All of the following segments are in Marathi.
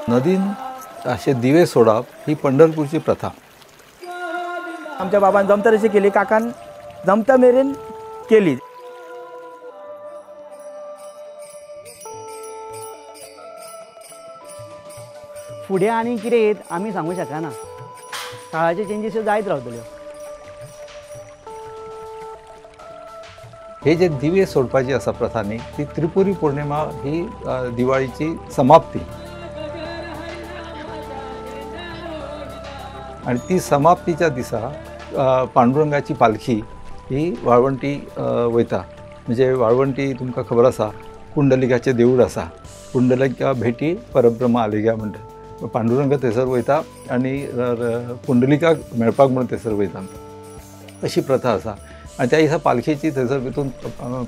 नदीन असे दिवे सोडप ही पंढरपूरची प्रथा. आमच्या बाबान जमता तशी केली, काकान जमता मेरेन केली. फुडें आनी कितें येत आमी सांगूंक शकना. काळाचे चेंजीस जायत रावतल्यो. हे जे दिवे सोडपाची असा प्रथा न्ही, ती त्रिपुरी पौर्णिमा ही दिवाळीची समाप्ती. आणि ती समाप्तीच्या दिसा पांडुरंगाची पालखी ही वाळवंटी वयता. म्हणजे वाळवंटी तुमकां खबर आसा पुंडलिकाचें देवूळ आसा. पुंडलिका भेटी परब्रह्म आलेग्या म्हणटा. पांडुरंग थंयसर वयता आनी पुंडलिकाक मेळपाक म्हणून थंयसर वयता, अशी प्रथा आसा. आनी त्या दिसा पालखेची थंयसर भितून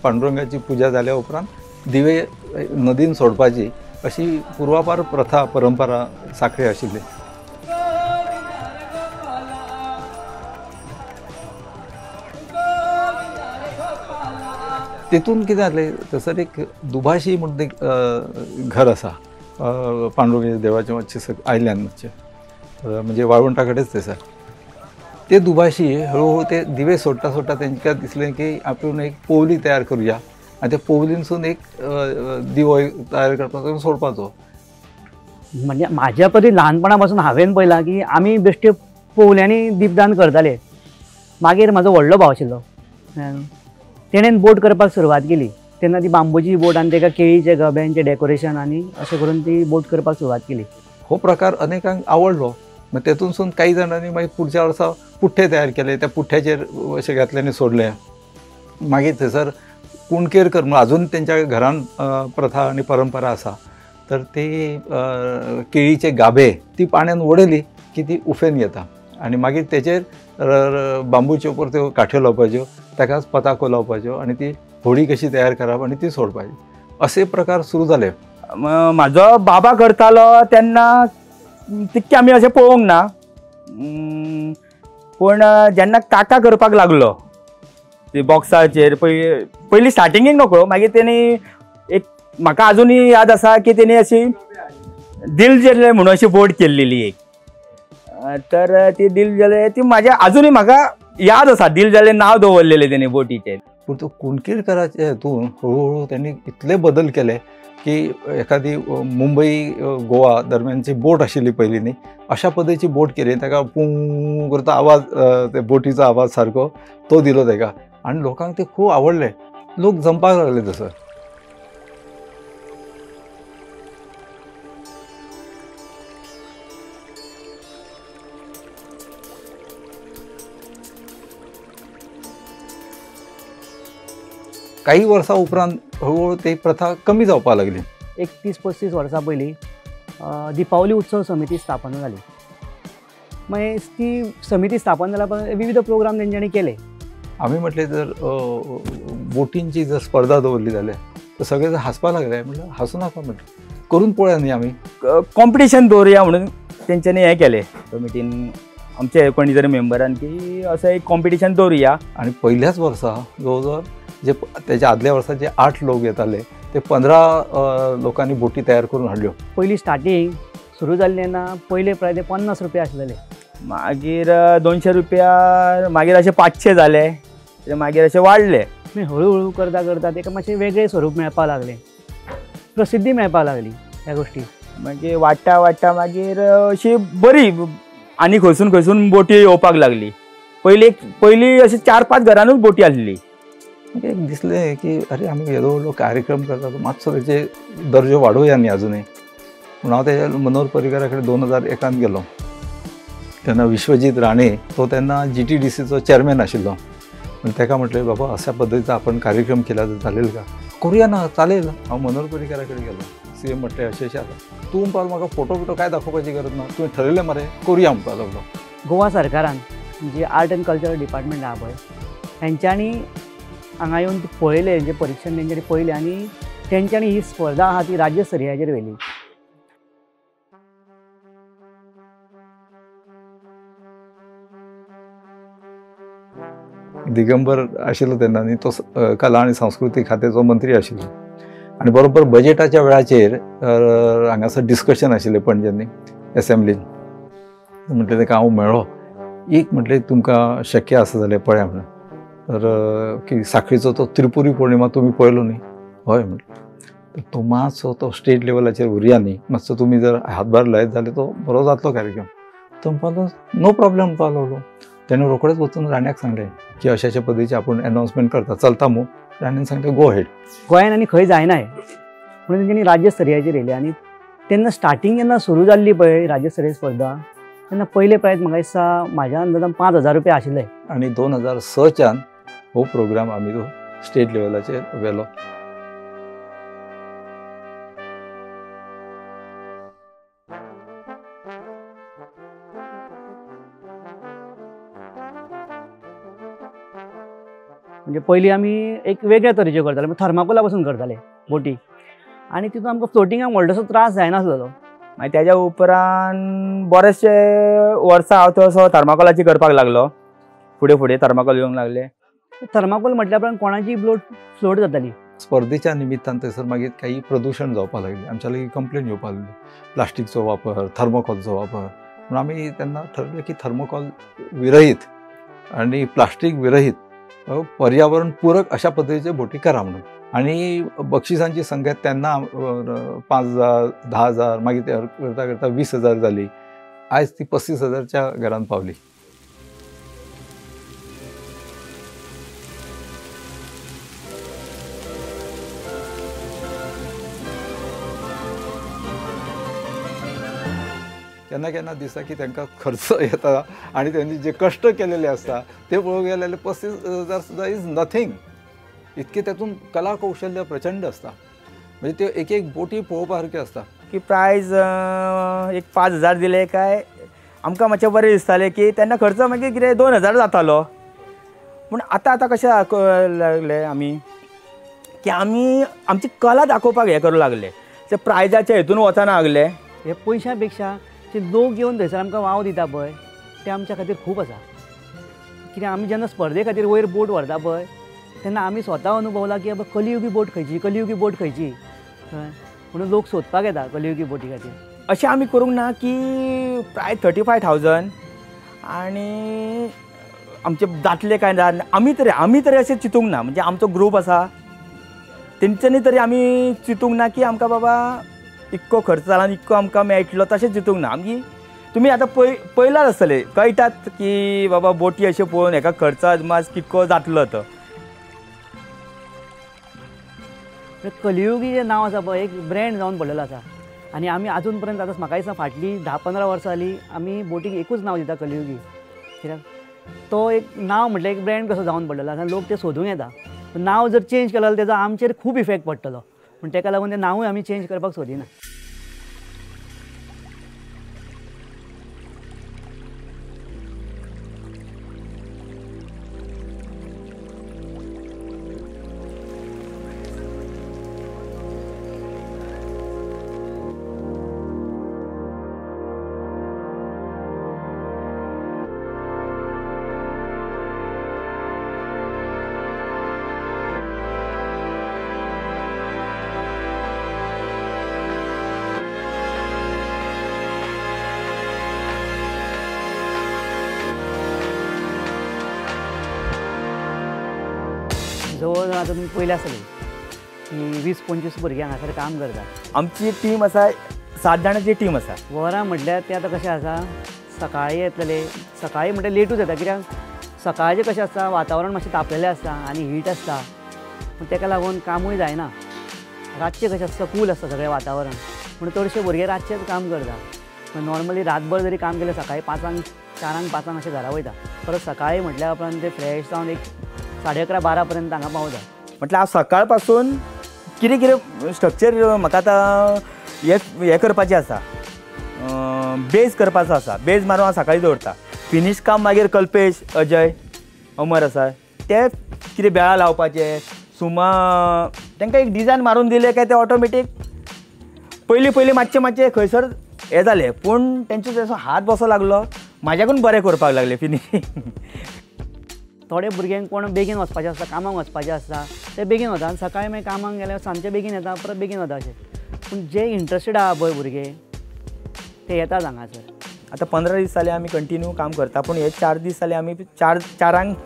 पांडुरंगाची पुजा जाल्या उपरांत दिवे नदीन सोडपाची अशी पुर्वापार प्रथा परंपरा साखळी आशिल्ली. तेतून कितें जालें, थंयसर एक दुभाशी म्हणून एक घर आसा पांडुरंगाच्या देवाचें मातशें आयल्यान मातशें, म्हणजे वाळवंटा कडेच थंयसर. ते दुभाशी हळूहळू ते दिवे सोडटा सोडटा तेंकां दिसलें की आपूण एक पोवली तयार करुया आनी त्या पोवलीनसून एक दिवो तयार करपाचो सोडपाचो. म्हणजे म्हाज्या परी ल्हानपणा पासून हांवें पळयलां की आमी बेश्टे पोवल्यांनी दीपदान करताले. मागीर म्हाजो व्हडलो भाव आशिल्लो, तेणेन बोट करपाक सुरवात केली. तेन्ना ती बांबूची बोट आनी ताका केळीचे गब्यांचें डेकोरेशन आनी अशें करून ती बोट करपाक सुरवात केली. हो प्रकार अनेकांक आवडलो. मग तेतूनसून काही जाणांनी मागीर पुढच्या वर्सा पुठ्ठे तयार केले. त्या पुठ्ठ्याचेर अशें घातल्यानी सोडले. मागीर थंयसर कुणकेरकर म्हणून अजून तेंच्या घरान प्रथा आनी परंपरा आसा. तर ते केळीचे गाभे ती पाण्यान उडयली की ती उफेन येता आनी मागीर तेचेर बांबूच्यो त्यो काठ्यो लावपाच्यो, ताकाच पताको लावपाच्यो आनी ती होडी कशी तयार करप आनी ती सोडपाची, असे प्रकार सुरू जाले. म्हाजो बाबा करतालो तेन्ना तितके आमी अशें पळोवंक ना. पूण जेन्ना काका करपाक लागलो ते बॉक्साचेर पयलीं स्टार्टिंगेक नकळो, मागीर तेणी एक म्हाका अजुनूय याद आसा की तेणी अशी दिल जले म्हणून अशी बोट केल्लेली एक. तर ती दिल जले ती म्हाज्या अजुनूय म्हाका याद आसा. दिल जले नांव दवरलेलें तेणी बोटीचेर. पूण तो कुणकेरकाराचे हातून हळूहळू त्यांनी इतले बदल केले की एखादी मुंबई गोवा दरम्यानची बोट आशिल्ली पयलीं न्ही, अशा पद्दतीची बोट केली. ताका पुं करता आवाज, ते बोटीचो आवाज सारको तो दिलो ताका आनी लोकांक ते खूब आवडले. लोक जमपाक लागले तसं. काही वर्सां उपरांत हळूहळू ती प्रथा कमी जावपाक लागली. एक 30-35 वर्सां पयलीं दिपावली उत्सव समिती स्थापन जाली. मागीर ती समिती स्थापन जाल्या उपरांत विविध प्रोग्राम तेंच्यांनी केले. आमी म्हटलें जर बोटींची जर स्पर्धा दवरली जाल्यार तर सगळे जण हांसपाक लागले. म्हटलं हांसूं नाका, म्हटलं करून पळोवया न्ही आमी, कॉम्पिटिशन दवरुया म्हणून तेंच्यांनी हें केलें कमिटीन आमचे कोणी तरी मेंबरान की असं एक कॉम्पिटिशन दवरुया. आनी पयल्याच वर्सा जवळ जे त्याच्या आदल्या वर्सा जे 8 लोक येताले ते 15 लोकांनी बोटी तयार करून हाडल्यो. पयलीं स्टार्टींग सुरू जाल्ली तेन्ना पयले प्राय ते 50 रुपया आसलेले. मागीर 200 रुपया, मागीर अशे 500 जाले, मागीर अशे वाडले. हळूहळू करता करता ताका मातशें वेगळें स्वरूप मेळपाक लागलें, प्रसिद्धी मेळपाक लागली ह्या गोष्टी. मागीर वाडटा वाडटा मागीर अशी बरी आनी खंयसून बोटी येवपाक लागली. पयलीं अशी 4-5 घरांनूच बोटी आसली. एक दिसलें की अरे आमी येदो कार्यक्रम करता मातसो तेचे दर्जो वाडोवया न्ही अजुनूय. म्हणून हांव तेच्या मनोहर पर्रीकारा कडेन 2001 गेलो. तेन्ना विश्वजीत राणे तो तेन्ना GTDCचो चेअरमॅन आशिल्लो. ताका म्हटलें बाबा अशा पद्दतीचा आपण कार्यक्रम केला तर चालेल का? करूया ना, चालेल. हांव मनोहर पर्रीकारा कडेन गेलो. CM म्हटलें अशें अशें आसा. तूं म्हणपाक म्हाका फोटो काय दाखोवपाची गरज ना, तुवें ठरयलें मरे, करूया म्हणपाक लागलो. गोवा सरकारान जे आर्ट एंड कल्चरल डिपार्टमेंट आहा पळय तेंच्यांनी हांगा येवन पळयलें, जें परीक्षण तेंच्यांनी पळयलें आनी तेंच्यांनी ही स्पर्धा आहा ती राज्यस्तरीयाचेर व्हेली. दिगंबर आशिल्लो तेन्ना न्ही, तो कला आनी संस्कृती खात्याचो मंत्री आशिल्लो आनी बरोबर बजेटाच्या वेळाचेर हांगासर डिस्कशन आशिल्लें पणजेंनी एसेंब्लीन. म्हटलें ताका हांव मेळ्ळो. एक म्हटलें तुमकां शक्य आसा जाल्यार पळया म्हणून. तर की साखळीचो तो त्रिपुरी पौर्णिमा तुमी पळयलो न्ही? हय म्हटलें. तर तो मातसो तो स्टेट लेवलाचेर उरया न्ही, मातसो तुमी जर हातभार लायत जाल्यार तो बरो जातलो कार्यक्रम. तो म्हणपाक नो प्रॉब्लेम म्हणपाक लागलो. तेणें रोखडेंच वचून राण्याक सांगलें की अशा अशा पद्दतीची आपूण अनाउन्समेंट करता, चलता मूं? राण्यान सांगलें गो हेड. गोंयान आनी खंय जायना हें म्हणून तेंच्यांनी राज्यस्तरीयाचेर येयलें. आनी तेन्ना स्टार्टींग जेन्ना सुरू जाल्ली पळय राज्यस्तरीय स्पर्धा, तेन्ना पयले प्रायज म्हाका दिसता म्हाज्या अंदाजान 5,000 रुपया आशिल्ले. आनी 2006च्यान हो प्रोग्राम आमी तो स्टेट लेवलाचेर व्हेलो. म्हणजे पयलीं आमी एक वेगळ्या तरेच्यो करताले, थर्माकोला पासून करताले बोटी. आनी तितून आमकां फ्लोटिंगाक व्हडलोसो त्रास जायनासलो. मागीर तेज्या उपरांत बरेचशे वर्सां हांव तसो थर्माकोलाची करपाक लागलो. फुडें फुडें थर्माकोल येवंक लागले. थर्माकोल म्हटल्या उपरांत कोणाची बोट फ्लोट जाताली. स्पर्धेच्या निमित्तान थंयसर मागीर काही प्रदूशण जावपाक लागलें. आमच्या लागीं कंप्लेन येवपाक लागली प्लास्टीकचो वापर, थर्मोकॉलचो वापर. म्हणून आमी तेन्ना ठरयलें की थर्मोकॉल विरहीत आनी प्लास्टीक विरहीत पर्यावरण पूरक अशा पद्दतीच्यो बोटी करा म्हणून. आनी बक्षिसांची संख्या तेन्ना 5,000, 10,000 मागीर ते करता करता 20,000 जाली. आयज ती 35,000च्या घरांत पावली. केन्ना केन्ना दिसता की तांकां खर्च येता आनी त्यांनी जे कश्ट केलेले आसता ते पळोवंक गेले जाल्यार 35,000 सुद्दां इज नथींग. इतके तातूंत कला कौशल्य प्रचंड आसता. म्हणजे त्यो एक एक बोटी पळोवपा सारक्यो आसता. की प्रायज एक 5,000 दिले काय आमकां मातशें बरें दिसतालें की तेन्ना खर्च मागीर कितें 2,000 जातालो. पूण आतां आतां कशें लागले आमी की आमी आमची कला दाखोवपाक हें करूंक लागले. ते प्रायजाच्या हितून वचना लागले. हे पयशां पेक्षा जे लोक येवन थंयसर आमकां वाव दिता पळय ते आमच्या खातीर खूब आसा. कित्याक आमी जेन्ना स्पर्धे खातीर वयर बोट व्हरता पळय तेन्ना आमी स्वता अनुभवला की बाबा कलियुगी बोट खंयची, कलियुगी बोट खंयची. म्हणून लोक सोदपाक येता कलियुगी बोटी खातीर. अशें आमी करूंक ना की प्रायज 35,000 आनी आमचे जातले काय ना. आमी तरी अशें चिंतूंक ना. म्हणजे आमचो ग्रूप आसा तेंच्यांनी तरी आमी चिंतूंक ना की आमकां बाबा इतको खर्च जाला आनी इतको आमकां मेळटलो तशें चिंतूंक ना. आमी तुमी आतां पळयलाच आसतले कळटात की बाबा बोटी अशें पळोवन हेका खर्च मात कितको जातलो तो. कलियुगी जें नांव आसा पळय एक ब्रँड जावन पडलेलो आसा. आनी आमी आजून पर्यंत आतां म्हाका दिसता फाटलीं 10-15 वर्सां जालीं आमी बोटीक एकूच नांव दिता कलियुगी. कित्याक तो एक नांव म्हटल्यार एक ब्रँड कसो जावन पडलेलो आसा. लोक ते सोदूंक येता. नांव जर चेंज केलो जाल्यार तेजो आमचेर खूब इफेक्ट पडटलो. पूण तेका लागून तें नांवूय आमी चेंज करपाक सोदिना. जवळ आता तुम्ही पयले आसतले की 20-25 भुरगे हांगासर काम करतात. आमची टीम आसा 7 जाणांची टीम आसा. वरां म्हटल्यार ते आतां कशें आसा सकाळीं येतले. सकाळीं म्हटल्यार लेटूच येता. कित्याक सकाळचें कशें आसता वातावरण मातशें तापलेलें आसता आनी हीट आसता. पूण तेका लागून कामूय जायना. रातचें कशें आसता कूल आसता सगळें वातावरण. पूण चडशे भुरगे रातचेच काम करता. नॉर्मली रातभर जरी काम केलें सकाळीं 5-4 5 अशें घरा वयता. परत सकाळीं म्हटल्यार उपरांत ते फ्रेश जावन एक 11:30-12 पर्यंत हांगा पावता. म्हटल्यार हांव सकाळ पासून कितें कितें स्ट्रक्चर म्हाका आतां हें करपाचें आसा. बेज करपाचो आसा. बेज मारून हांव सकाळीं दवरता. फिनीश काम मागीर कल्पेश, अजय, अमर आसा ते कितें बेळा लावपाचे. सुमा तांकां एक डिजायन मारून दिले काय ते ऑटोमॅटीक पयलीं मातशें खंयसर हें जालें. पूण तेंचो जसो हात बसो लागलो म्हाज्याकून बरें करपाक लागले फिनिशींग. थोडे भुरग्यांक कोण बेगीन वचपाचें आसता, कामाक वचपाचें आसता, ते बेगीन वता आनी सकाळी मागीर कामाक गेल्यार सांजचे बेगीन येता, परत बेगीन वता अशें. पूण जे इंट्रस्टेड आहा पळय भुरगे ते येतात हांगासर. आतां 15 दीस जाले आमी कंटिन्यू काम करता, पूण हे 4 दीस जाले आमी चारांक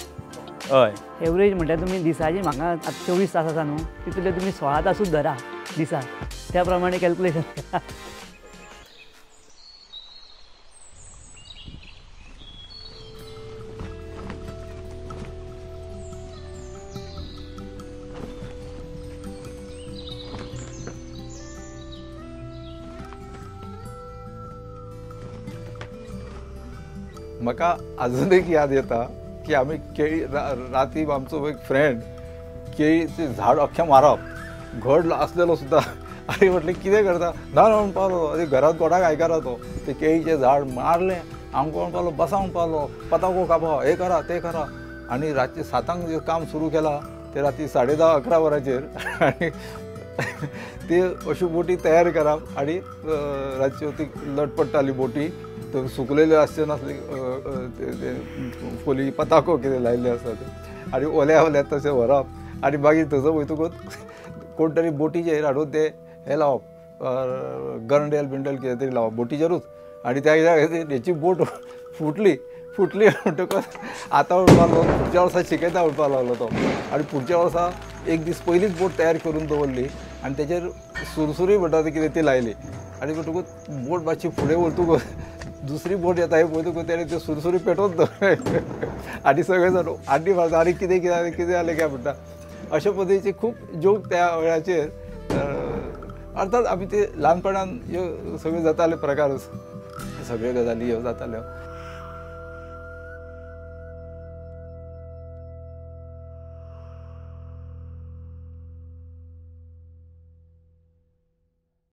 हय एवरेज म्हणल्यार तुमी दिसाची म्हाका आतां 24 तास आसा न्हू, तितूंतले तुमी 16 तासूच धरा दिसाक, त्या प्रमाणे कॅल्कुलेशन करा. म्हाका अजून एक याद येता की आमी केळी राती आमचो एक फ्रेंड केळीचें झाड अख्खें मारप घड आसलेलो सुद्दां. आनी म्हटलें कितें करता, ना म्हणून पावलो आनी घरांत कोणाक आयकना तो ते केळीचें झाड मारलें. आमकां म्हणून पावलो बसा म्हणून पावलो, पताको कापा, हे करा ते करा. आनी रातचे 7 जे काम सुरू केलां ते राती 10:30-11 वरांचेर. आनी ते अश्यो बोटी तयार करप आनी रातच्यो ती लटपडटाली बोटी, सुकलेल्यो आसच्यो नासली फोली पताको कितें लायिल्ले आसता ते, आनी ओल्या तशें व्हरप आनी मागीर थंयसर वयतकूच कोण तरी बोटीचेर हाडून ते हे लावप गरंडेल बिंडेल कितें तरी लावप बोटीचेरूच. आनी त्या हेची बोट फुटली म्हणटकच आतां म्हणपाक लागलो पुढच्या वर्सा शिकयता म्हणपाक लागलो तो. आनी पुढच्या वर्सा एक दीस पयलींच बोट तयार करून दवरली आनी तेचेर सुरसुरी म्हणटा ती कितें ती लायली. आनी म्हणटकूच बोट मातशी फुडें वरतकूच दुसरी बोट येता हे पळयतकूच तेणें त्यो सुरसुरी पेटोवन दवरले. आनी सगळे जाण आनी मारता आनी कितें जालें काय म्हणटा. अशा पद्दतीचे खूब जोक त्या वेळाचेर. अर्थात आमी ते ल्हानपणान ह्यो सगळ्यो जाताले प्रकार, सगळ्यो गजाली ह्यो जाताल्यो.